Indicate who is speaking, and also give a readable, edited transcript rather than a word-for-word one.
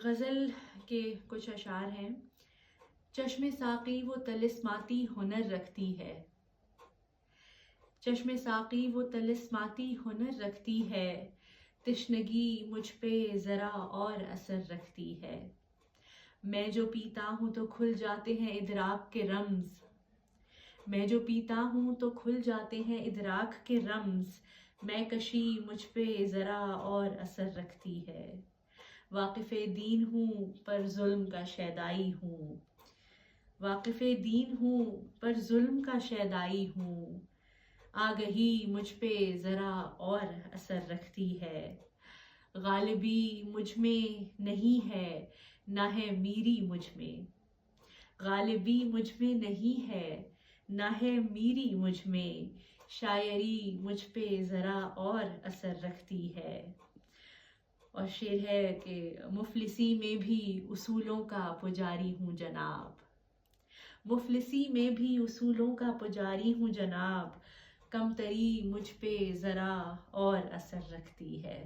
Speaker 1: غزل کے کچھ اشعار ہیں۔ چشم ساقی وہ طلسماتی ہنر رکھتی ہے، چشم ساقی وہ طلسماتی ہنر رکھتی ہے، تشنگی مجھ پہ ذرا اور اثر رکھتی ہے۔ میں جو پیتا ہوں تو کھل جاتے ہیں ادراک کے رمز، میں جو پیتا ہوں تو کھل جاتے ہیں ادراک کے رمز، میں کشی مجھ پہ ذرا اور اثر رکھتی ہے۔ واقف دین ہوں پر ظلم کا شیدائی ہوں، واقف دین ہوں پر ظلم کا شیدائی ہوں، آگہی مجھ پہ ذرا اور اثر رکھتی ہے۔ غالبی مجھ میں نہیں ہے نہ ہے میری مجھ میں، غالبی مجھ میں نہیں ہے نہ ہے میری مجھ میں، شاعری مجھ پہ ذرا اور اثر رکھتی ہے۔ اور شعر ہے کہ مفلسی میں بھی اصولوں کا پجاری ہوں جناب، مفلسی میں بھی اصولوں کا پجاری ہوں جناب، کمتری مجھ پہ ذرا اور اثر رکھتی ہے۔